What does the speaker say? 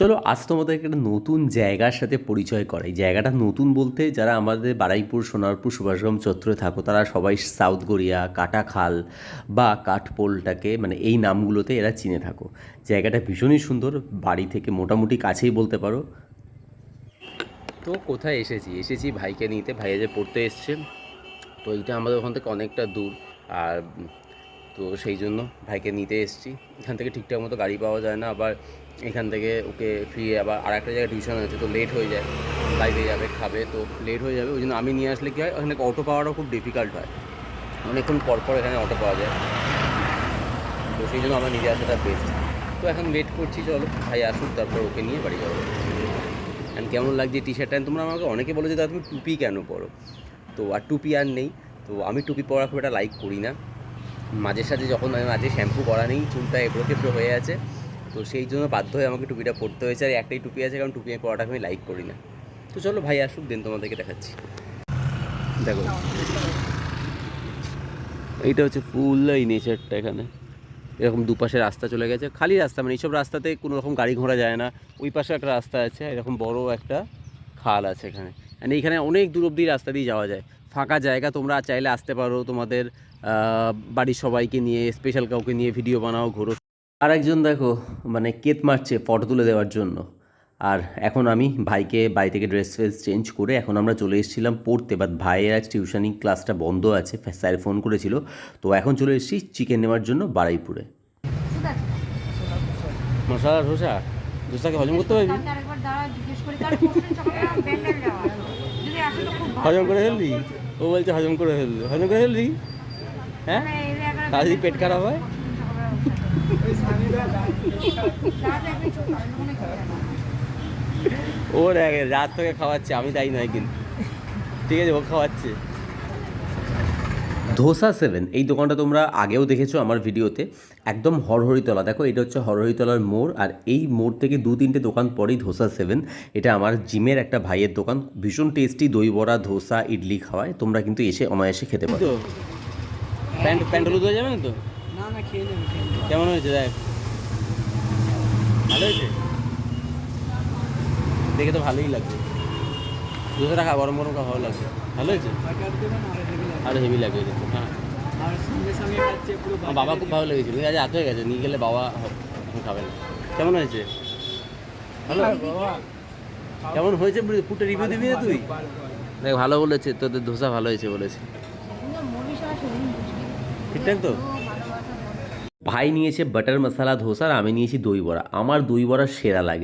চলো আজ তোমাদেরকে একটা নতুন জায়গার সাথে পরিচয় করাই। জায়গাটা নতুন বলতে যারা আমাদের বারুইপুর, সোনারপুর, সুভাষগ্রাম চত্বরে থাকো তারা সবাই সাউথ গড়িয়া, কাটাখাল বা কাঠপোলটাকে মানে এই নামগুলোতে এরা চিনে থাকো। জায়গাটা ভীষণই সুন্দর, বাড়ি থেকে মোটামুটি কাছেই বলতে পারো। তো কোথায় এসেছি ভাইকে নিতে, ভাইয়া যে পড়তে এসছে। তো এইটা আমাদের ওখান থেকে অনেকটা দূর, আর তো সেই জন্য ভাইকে নিতে এসেছি। এখান থেকে ঠিকঠাক মতো গাড়ি পাওয়া যায় না, আবার এখান থেকে ওকে ফিরে আবার আর একটা জায়গায় টিউশন আছে, তো লেট হয়ে যায়। বাইরে যাবে, খাবে, তো লেট হয়ে যাবে। ওই জন্য আমি নিয়ে আসলে কী হয়, ওখানে অটো পাওয়াটাও খুব ডিফিকাল্ট হয়, অনেকক্ষণ পর পর এখানে অটো পাওয়া যায়। তো সেই জন্য আমরা নিজে আসাটা বেস্ট। তো এখন ওয়েট করছি, চলো ভাই আসুক, তারপর ওকে নিয়ে বাড়ি যাবো। অ্যান্ড কেমন লাগছে টি শার্টটা? তোমরা আমাকে অনেকে বলে যে দাদা তুমি টুপি কেন পরো, তো আর টুপি আর নেই। তো আমি টুপি পরা খুব একটা লাইক করি না। মাঝে সাঝে যখন আমি মাঝে শ্যাম্পু করা নেই, চুলটা এবড়ো খেবড়ো হয়ে আছে, তো সেই জন্য বাধ্য হয়ে আমাকে টুপিটা পরতে হয়েছে। আর একটাই টুপি আছে, কারণ টুপি পরাটা আমি লাইক করি না। তো চলো ভাই আসুক, দেন তোমাদেরকে দেখাচ্ছি। দেখো এইটা হচ্ছে ফুল এই নেচারটা। এখানে এরকম দুপাশে রাস্তা চলে গেছে, খালি রাস্তা, মানে এইসব রাস্তাতে কোনো রকম গাড়ি ঘোড়া যায় না। ওই পাশে একটা রাস্তা আছে, এরকম বড় একটা খাল আছে এখানে। অ্যান্ড এইখানে অনেক দূর অব্দি রাস্তা দিয়ে যাওয়া যায়, ফাঁকা জায়গা। তোমরা চাইলে আসতে পারো, তোমাদের বাড়ির সবাইকে নিয়ে, স্পেশাল কাউকে নিয়ে ভিডিও বানাও, ঘোরো। আর একজন দেখো মানে কেত মারছে ফটো তুলে দেওয়ার জন্য। আর এখন আমি ভাইকে বাড়ি থেকে ড্রেস ফ্রেস চেঞ্জ করে এখন আমরা চলে এসেছিলাম পড়তে, বাট ভাইয়ের আজ টিউশনিং ক্লাসটা বন্ধ আছে, স্যার ফোন করেছিল। তো এখন চলে এসেছি চিকেন নেওয়ার জন্য বারুইপুরে। মশলা ধোসা, ধোসাকে হজম করতে পারবি? হজম করে ফেলবি? ও বলছে হজম করে ফেলবি, হজম করে ফেলবি? হ্যাঁ, তাহলে যদি পেট খারাপ হয়? ও দেখ রাত থেকে খাওয়াচ্ছে, আমি তাই নয় কিন্তু, ঠিক আছে ও খাওয়াচ্ছে। ধোসা 7 এই দোকানটা তোমরা আগেও দেখেছো আমার ভিডিওতে, একদম হরহরিতলা। দেখো এটা হচ্ছে হরহরিতলার মোড়, আর এই মোড় থেকে 2-3টে দোকান পরেই ধোসা 7। এটা আমার জিমের একটা ভাইয়ের দোকান, ভীষণ টেস্টি দই বড়া, ধোসা, ইডলি খাওয়ায়। তোমরা কিন্তু এসে অনায়াসে খেতে পারো। প্যান্ট হলুদ হয়ে যাবে না তো? না না, খেয়ে নেবে। কেমন হয়েছে দেখ? ভালো হয়েছে, দেখে তো ভালোই লাগছে। ধোসাটা খা, গরম গরম ভালো লাগছে, ভালো হয়েছে। আরও হেভি লাগে হ্যাঁ। বাবা খুব ভালো লেগেছিল, ঠিক আছে রাত হয়ে গেছে, নিয়ে গেলে বাবা এখন খাবে না। কেমন হয়েছে? ভালো। কেমন হয়েছে ফুটে রিভিউ দিবি না তুই? দেখ ভালো বলেছে, তোদের ধোসা ভালো হয়েছে বলেছে, ঠিকঠাক তো। ভাই নিয়েছে বাটার মশলা ধোসা, আর আমি নিয়েছি দই বড়া। আমার দই বড়া সেরা লাগে।